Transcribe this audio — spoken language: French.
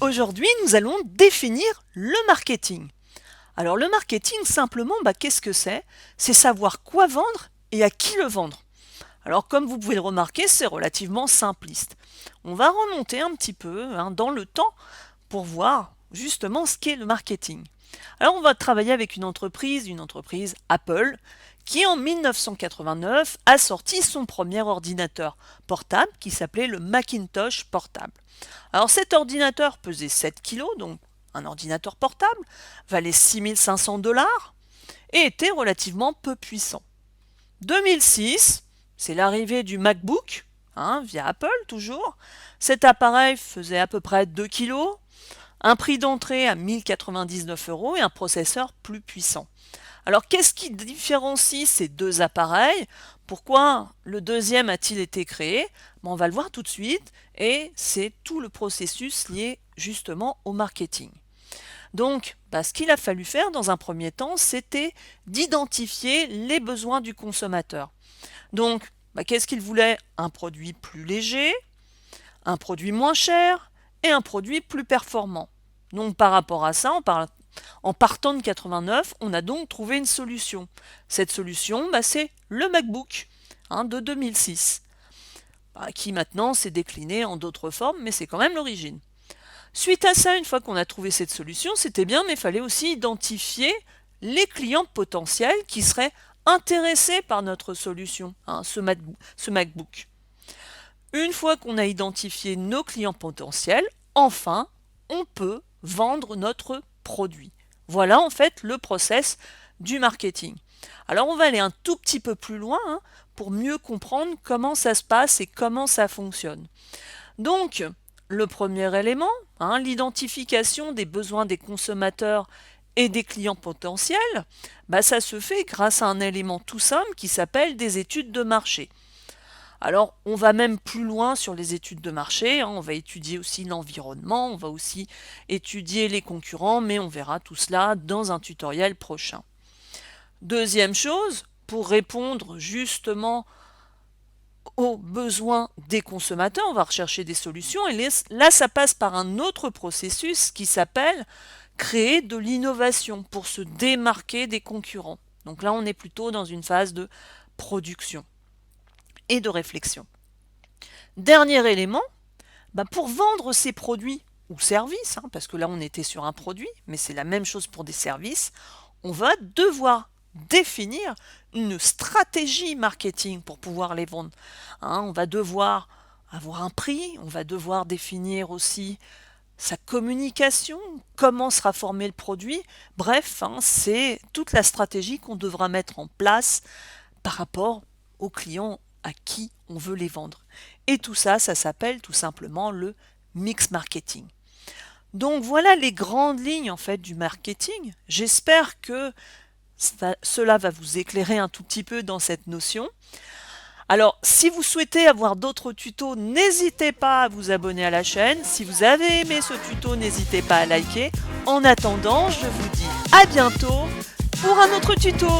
Aujourd'hui, nous allons définir le marketing. Alors le marketing, simplement, qu'est-ce que c'est? C'est savoir quoi vendre et à qui le vendre. Alors comme vous pouvez le remarquer, c'est relativement simpliste. On va remonter un petit peu dans le temps pour voir justement ce qu'est le marketing. Alors on va travailler avec une entreprise Apple, qui en 1989 a sorti son premier ordinateur portable qui s'appelait le Macintosh portable. Alors cet ordinateur pesait 7 kilos, donc un ordinateur portable, valait 6500 $ et était relativement peu puissant. 2006, c'est l'arrivée du MacBook, via Apple toujours. Cet appareil faisait à peu près 2 kilos, un prix d'entrée à 1099 € et un processeur plus puissant. Alors qu'est-ce qui différencie ces deux appareils? Pourquoi le deuxième a-t-il été créé? On va le voir tout de suite et c'est tout le processus lié justement au marketing. Donc, ce qu'il a fallu faire dans un premier temps, c'était d'identifier les besoins du consommateur. Donc, qu'est-ce qu'il voulait? Un produit plus léger, un produit moins cher et un produit plus performant. Donc par rapport à ça, en partant de 89, on a donc trouvé une solution. Cette solution, c'est le MacBook de 2006, qui maintenant s'est décliné en d'autres formes, mais c'est quand même l'origine. Suite à ça, une fois qu'on a trouvé cette solution, c'était bien, mais il fallait aussi identifier les clients potentiels qui seraient intéressés par notre solution, ce MacBook. Une fois qu'on a identifié nos clients potentiels, enfin, on peut vendre notre produit. Voilà en fait le process du marketing. Alors on va aller un tout petit peu plus loin pour mieux comprendre comment ça se passe et comment ça fonctionne. Donc, le premier élément, l'identification des besoins des consommateurs et des clients potentiels, ça se fait grâce à un élément tout simple qui s'appelle des études de marché. Alors, on va même plus loin sur les études de marché, on va étudier aussi l'environnement, on va aussi étudier les concurrents, mais on verra tout cela dans un tutoriel prochain. Deuxième chose, pour répondre justement aux besoins des consommateurs, on va rechercher des solutions, et là, ça passe par un autre processus qui s'appelle créer de l'innovation pour se démarquer des concurrents. Donc là, on est plutôt dans une phase de production et de réflexion. Dernier élément, pour vendre ces produits ou services, parce que là on était sur un produit, mais c'est la même chose pour des services, on va devoir définir une stratégie marketing pour pouvoir les vendre. On va devoir avoir un prix, on va devoir définir aussi sa communication, comment sera formé le produit. Bref, c'est toute la stratégie qu'on devra mettre en place par rapport aux clients à qui on veut les vendre. Et tout ça, ça s'appelle tout simplement le mix marketing. Donc voilà les grandes lignes en fait du marketing. J'espère que cela va vous éclairer un tout petit peu dans cette notion. Alors, si vous souhaitez avoir d'autres tutos, n'hésitez pas à vous abonner à la chaîne. Si vous avez aimé ce tuto, n'hésitez pas à liker. En attendant, je vous dis à bientôt pour un autre tuto.